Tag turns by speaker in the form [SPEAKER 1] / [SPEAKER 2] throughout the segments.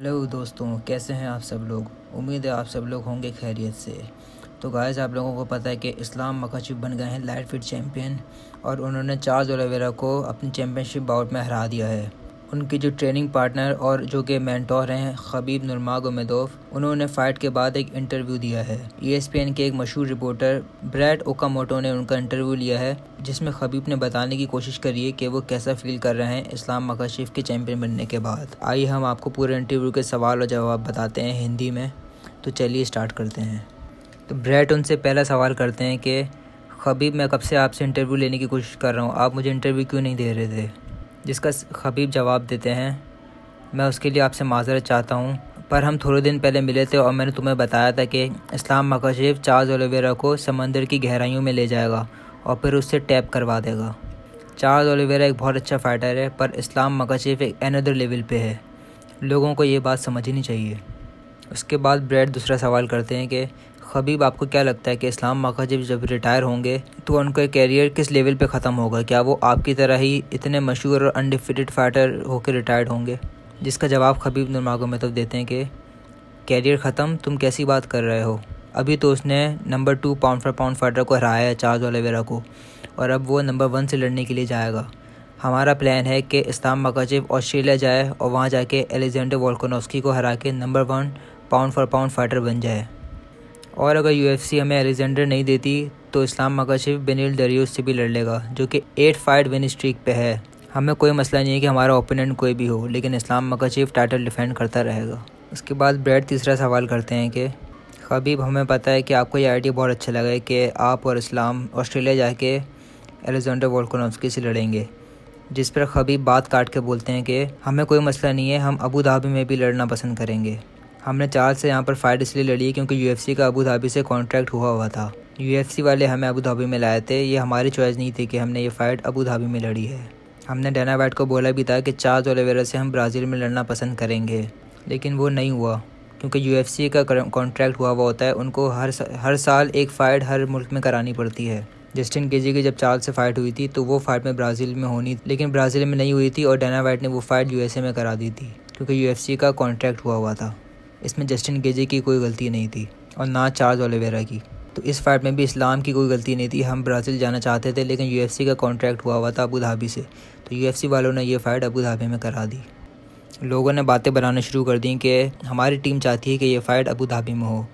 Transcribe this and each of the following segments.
[SPEAKER 1] Hello दोस्तों, कैसे हैं आप सब लोग। उम्मीद है आप सब लोग होंगे खैरियत से। तो गाइस, आप लोगों को पता है कि इस्लाम मकाचिव बन गए हैं लाइट वेट चैम्पियन और उन्होंने चार्ल्स ओलिवेरा को अपनी चैम्पियनशिप बाउट में हरा दिया है। उनकी जो ट्रेनिंग पार्टनर और जो कि मेंटोर हैं खबीब नुरमागोमेदोव, उन्होंने फ़ाइट के बाद एक इंटरव्यू दिया है। ESPN के एक मशहूर रिपोर्टर ब्रैड ओकामोटो ने उनका इंटरव्यू लिया है, जिसमें खबीब ने बताने की कोशिश करी है कि वो कैसा फील कर रहे हैं इस्लाम मकाशिफ के चैम्पियन बनने के बाद। आइए हम आपको पूरे इंटरव्यू के सवाल और जवाब बताते हैं हिंदी में। तो चलिए स्टार्ट करते हैं। तो ब्रैड उनसे पहला सवाल करते हैं कि खबीब, मैं कब से आपसे इंटरव्यू लेने की कोशिश कर रहा हूँ, आप मुझे इंटरव्यू क्यों नहीं दे रहे थे। जिसका खबीब जवाब देते हैं, मैं उसके लिए आपसे माज़रत चाहता हूँ, पर हम थोड़े दिन पहले मिले थे और मैंने तुम्हें बताया था कि इस्लाम मकाशिफ चार्ल्स ओलिवेरा को समंदर की गहराइयों में ले जाएगा और फिर उससे टैप करवा देगा। चार्ल्स ओलिवेरा एक बहुत अच्छा फाइटर है, पर इस्लाम मकाशिफ एक अनदर लेवल पे है। लोगों को ये बात समझनी चाहिए। उसके बाद ब्रैड दूसरा सवाल करते हैं कि खबीब, आपको क्या लगता है कि इस्लाम मकाशिफ जब रिटायर होंगे तो उनका कैरियर किस लेवल पे ख़त्म होगा। क्या वो आपकी तरह ही इतने मशहूर और अनडिफिटेड फाइटर होकर रिटायर्ड होंगे। जिसका जवाब खबीब नुरमागोमेदोव देते हैं कि कैरियर ख़त्म, तुम कैसी बात कर रहे हो। अभी तो उसने number 2 pound for pound fighter को हराया है, चार्ल्स ओलिवेरा को, और अब वो नंबर 1 से लड़ने के लिए जाएगा। हमारा प्लान है कि इस्लाम मकाशिफ ऑस्ट्रेलिया जाए और वहाँ जाके अलेक्जेंडर वोल्कानोव्स्की को हरा के number 1 pound for pound fighter बन जाए। और अगर UFC हमें अलेक्जेंडर नहीं देती तो इस्लाम मकाशिफ बेनिल डरियोस से भी लड़ लेगा, जो कि 8 फाइट विन स्ट्रीक पे है। हमें कोई मसला नहीं है कि हमारा ओपोनेंट कोई भी हो, लेकिन इस्लाम मकाशिफ टाइटल डिफेंड करता रहेगा। उसके बाद ब्रैड तीसरा सवाल करते हैं कि खबीब, हमें पता है कि आपको ये आइडिया बहुत अच्छा लगा है कि आप और इस्लाम ऑस्ट्रेलिया जाके अलेक्जेंडर वोल्कानोव्स्की से लड़ेंगे। जिस पर खबीब बात काट के बोलते हैं कि हमें कोई मसला नहीं है, हम अबू धाबी में भी लड़ना पसंद करेंगे। हमने चार्ल्स से यहाँ पर फ़ाइट इसलिए लड़ी है क्योंकि UFC का अबू धाबी से कॉन्ट्रैक्ट हुआ था। UFC वाले हमें अबू धाबी में लाए थे, ये हमारी चॉइस नहीं थी कि हमने ये फ़ाइट अबू धाबी में लड़ी है। हमने डाना वाइट को बोला भी था कि चार्ल्स ओलिवेरा से हम ब्राज़ील में लड़ना पसंद करेंगे, लेकिन वो नहीं हुआ क्योंकि UFC का कॉन्ट्रैक्ट हुआ होता है। उनको हर साल एक फ़ाइट हर मुल्क में करानी पड़ती है। जस्टिन गेजी की जब चार्ल्स से फ़ाइट हुई थी तो वो फ़ाइट में ब्राज़ील में होनी, लेकिन ब्राज़ील में नहीं हुई थी और डाना वाइट ने वो फ़ाइट USA में करा दी थी क्योंकि UFC का कॉन्ट्रैक्ट हुआ था। इसमें जस्टिन गेजी की कोई गलती नहीं थी और ना चार्ल्स ओलिवेरा की। तो इस फाइट में भी इस्लाम की कोई गलती नहीं थी। हम ब्राज़ील जाना चाहते थे, लेकिन UFC का कॉन्ट्रैक्ट हुआ था अबू धाबी से, तो UFC वालों ने ये फ़ाइट अबू धाबी में करा दी। लोगों ने बातें बनाना शुरू कर दी कि हमारी टीम चाहती है कि ये फ़ाइट अबू धाबी में हो।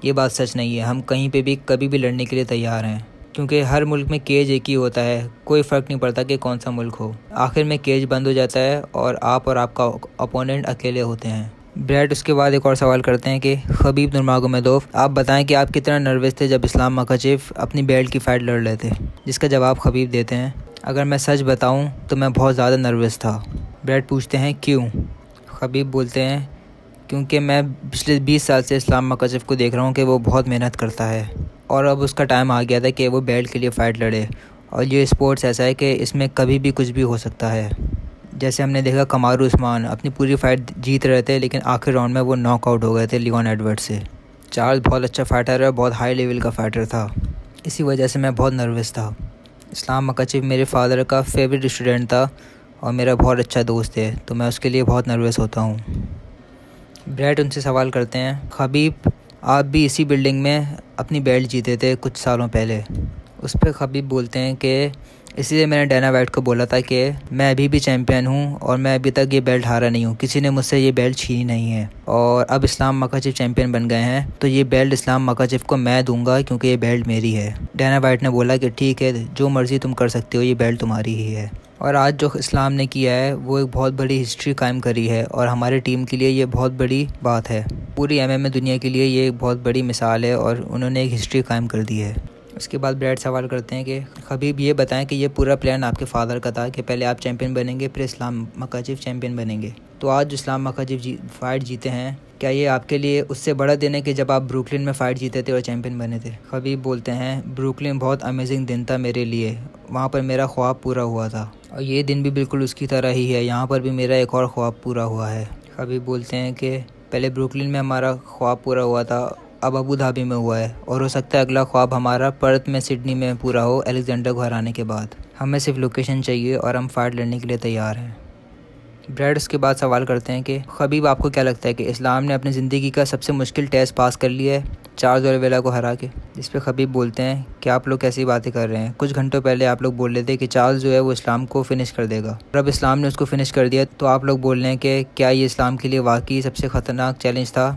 [SPEAKER 1] ये बात सच नहीं है। हम कहीं पे भी कभी भी लड़ने के लिए तैयार हैं, क्योंकि हर मुल्क में केज एक ही होता है। कोई फ़र्क नहीं पड़ता कि कौन सा मुल्क हो, आखिर में केज बंद हो जाता है और आपका अपोनेंट अकेले होते हैं। ब्रैड उसके बाद एक और सवाल करते हैं कि खबीब नुरमागोमेदोव, आप बताएं कि आप कितना नर्वस थे जब इस्लाम मकाशिफ अपनी बेल्ट की फ़ाइट लड़ रहे थे। जिसका जवाब खबीब देते हैं, अगर मैं सच बताऊं तो मैं बहुत ज़्यादा नर्वस था। ब्रैड पूछते हैं क्यों। खबीब बोलते हैं, क्योंकि मैं पिछले 20 साल से इस्लाम मकाशिफ को देख रहा हूँ कि वो बहुत मेहनत करता है और अब उसका टाइम आ गया था कि वो बेल्ट के लिए फ़ाइट लड़े। और ये स्पोर्ट्स ऐसा है कि इसमें कभी भी कुछ भी हो सकता है। जैसे हमने देखा कमारू उस्मान अपनी पूरी फ़ाइट जीत रहे थे, लेकिन आखिर राउंड में वो नॉकआउट हो गए थे लियोन एडवर्ड्स से। चार्ल्स बहुत अच्छा फ़ाइटर है, बहुत हाई लेवल का फ़ाइटर था, इसी वजह से मैं बहुत नर्वस था। इस्लाम मकाशिफ मेरे फादर का फेवरेट स्टूडेंट था और मेरा बहुत अच्छा दोस्त है, तो मैं उसके लिए बहुत नर्वस होता हूँ। ब्रैड उनसे सवाल करते हैं, खबीब, आप भी इसी बिल्डिंग में अपनी बेल्ट जीते थे कुछ सालों पहले। उस पर खबीब बोलते हैं कि इसलिए मैंने डाना वाइट को बोला था कि मैं अभी भी चैम्पियन हूँ और मैं अभी तक ये बेल्ट हारा नहीं हूँ, किसी ने मुझसे ये बेल्ट छीनी नहीं है। और अब इस्लाम मकाशिफ चैम्पियन बन गए हैं तो ये बेल्ट इस्लाम मकाशिफ को मैं दूंगा क्योंकि ये बेल्ट मेरी है। डाना वाइट ने बोला कि ठीक है, जो मर्ज़ी तुम कर सकते हो, ये बेल्ट तुम्हारी ही है। और आज जो इस्लाम ने किया है वो एक बहुत बड़ी हिस्ट्री कायम करी है और हमारी टीम के लिए ये बहुत बड़ी बात है। पूरी MMA दुनिया के लिए ये एक बहुत बड़ी मिसाल है और उन्होंने एक हिस्ट्री कायम कर दी है। उसके बाद ब्रैड सवाल करते हैं कि खबीब, ये बताएं कि ये पूरा प्लान आपके फादर का था कि पहले आप चैम्पियन बनेंगे फिर इस्लाम मकाशिफ चैम्पियन बनेंगे। तो आज जो इस्लाम मकाशिफ फ़ाइट जीते हैं, क्या ये आपके लिए उससे बड़ा दिन है कि जब आप ब्रुकलिन में फ़ाइट जीते थे और चैम्पियन बने थे। खबीब बोलते हैं, ब्रुकलिन बहुत अमेजिंग दिन था मेरे लिए, वहाँ पर मेरा ख्वाब पूरा हुआ था और ये दिन भी बिल्कुल उसकी तरह ही है। यहाँ पर भी मेरा एक और ख्वाब पूरा हुआ है। खबीब बोलते हैं कि पहले ब्रुकलिन में हमारा ख्वाब पूरा हुआ था, अब अबू धाबी में हुआ है और हो सकता है अगला ख्वाब हमारा पर्थ में, सिडनी में पूरा हो अलेक्जेंडर को हराने के बाद। हमें सिर्फ लोकेशन चाहिए और हम फ़ाइट लड़ने के लिए तैयार हैं। ब्रैड उसके बाद सवाल करते हैं कि खबीब, आपको क्या लगता है कि इस्लाम ने अपनी ज़िंदगी का सबसे मुश्किल टेस्ट पास कर लिया है चार्ल्स ओलिवेरा को हरा के? जिस पे खबीब बोलते हैं कि आप लोग कैसी बातें कर रहे हैं, कुछ घंटों पहले आप लोग बोल रहे थे कि चार्ल्स जो है वो इस्लाम को फिनिश कर देगा, और अब इस्लाम ने उसको फिनिश कर दिया, तो आप लोग बोल रहे हैं कि क्या ये इस्लाम के लिए वाकई सबसे ख़तरनाक चैलेंज था?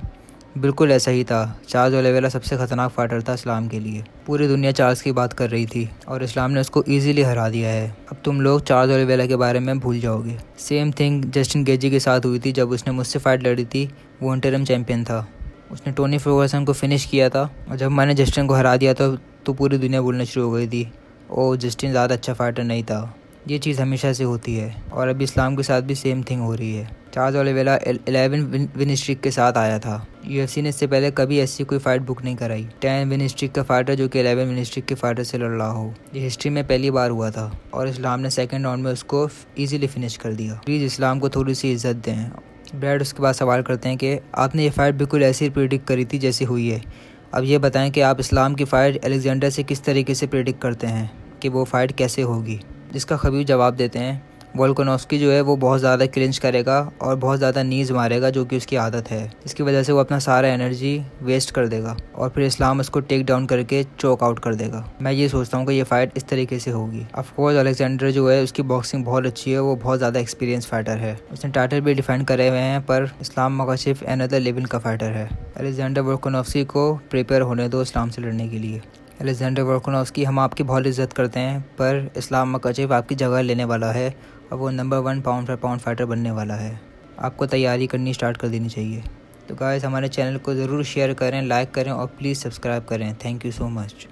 [SPEAKER 1] बिल्कुल ऐसा ही था। चार्ल्स ओलिवेरा सबसे ख़तरनाक फाइटर था इस्लाम के लिए। पूरी दुनिया चार्ल्स की बात कर रही थी और इस्लाम ने उसको इजीली हरा दिया है। अब तुम लोग चार्ल्स ओलिवेरा के बारे में भूल जाओगे। सेम थिंग जस्टिन गेजी के साथ हुई थी जब उसने मुझसे फाइट लड़ी थी। वो इंटरिम चैम्पियन था, उसने टोनी फर्गुसन को फिनिश किया था, और जब मैंने जस्टिन को हरा दिया था तो पूरी दुनिया बोलना शुरू हो गई थी, ओ जस्टिन ज़्यादा अच्छा फाइटर नहीं था। ये चीज़ हमेशा से होती है और अभी इस्लाम के साथ भी सेम थिंग हो रही है। चार्ल्स ओलिवेरा 11 विन स्ट्रिक के साथ आया था। UFC ने इससे पहले कभी ऐसी कोई फाइट बुक नहीं कराई। 10 विन स्ट्रिक का फाइटर जो कि 11 विन स्ट्रिक के फाइटर से लड़ रहा हो, ये हिस्ट्री में पहली बार हुआ था और इस्लाम ने सेकंड राउंड में उसको इजीली फिनिश कर दिया। प्लीज़ इस्लाम को थोड़ी सी इज्जत दें। ब्रैड उसके बाद सवाल करते हैं कि आपने ये फाइट बिल्कुल ऐसी प्रेडिक्ट करी थी जैसी हुई है। अब ये बताएं कि आप इस्लाम की फ़ाइट अलेक्जेंडर से किस तरीके से प्रेडिक्ट करते हैं कि वो फ़ाइट कैसे होगी? जिसका खबीब जवाब देते हैं वोल्कानोव्स्की जो है वो बहुत ज़्यादा क्लिंच करेगा और बहुत ज़्यादा नीज़ मारेगा, जो कि उसकी आदत है। इसकी वजह से वो अपना सारा एनर्जी वेस्ट कर देगा और फिर इस्लाम उसको टेक डाउन करके चोक आउट कर देगा। मैं ये सोचता हूँ कि ये फ़ाइट इस तरीके से होगी। ऑफकोर्स अलेक्जेंडर जो है उसकी बॉक्सिंग बहुत अच्छी है, वो बहुत ज़्यादा एक्सपीरियंस फाइटर है, उसने टाइटल भी डिफेंड करे हुए हैं, पर इस्लाम मकाशिफ अनदर लेवल का फाइटर है। अलेक्जेंडर वोल्कानोव्स्की को प्रिपेयर होने दो इस्लाम से लड़ने के लिए। अलेक्जेंडर वोल्कानोव्स्की, हम आपकी बहुत इज्जत करते हैं, पर इस्लाम मकाशिफ आपकी जगह लेने वाला है और वो number 1 pound for pound fighter बनने वाला है। आपको तैयारी करनी स्टार्ट कर देनी चाहिए। तो गाइस, हमारे चैनल को ज़रूर शेयर करें, लाइक करें और प्लीज़ सब्सक्राइब करें। Thank you so much.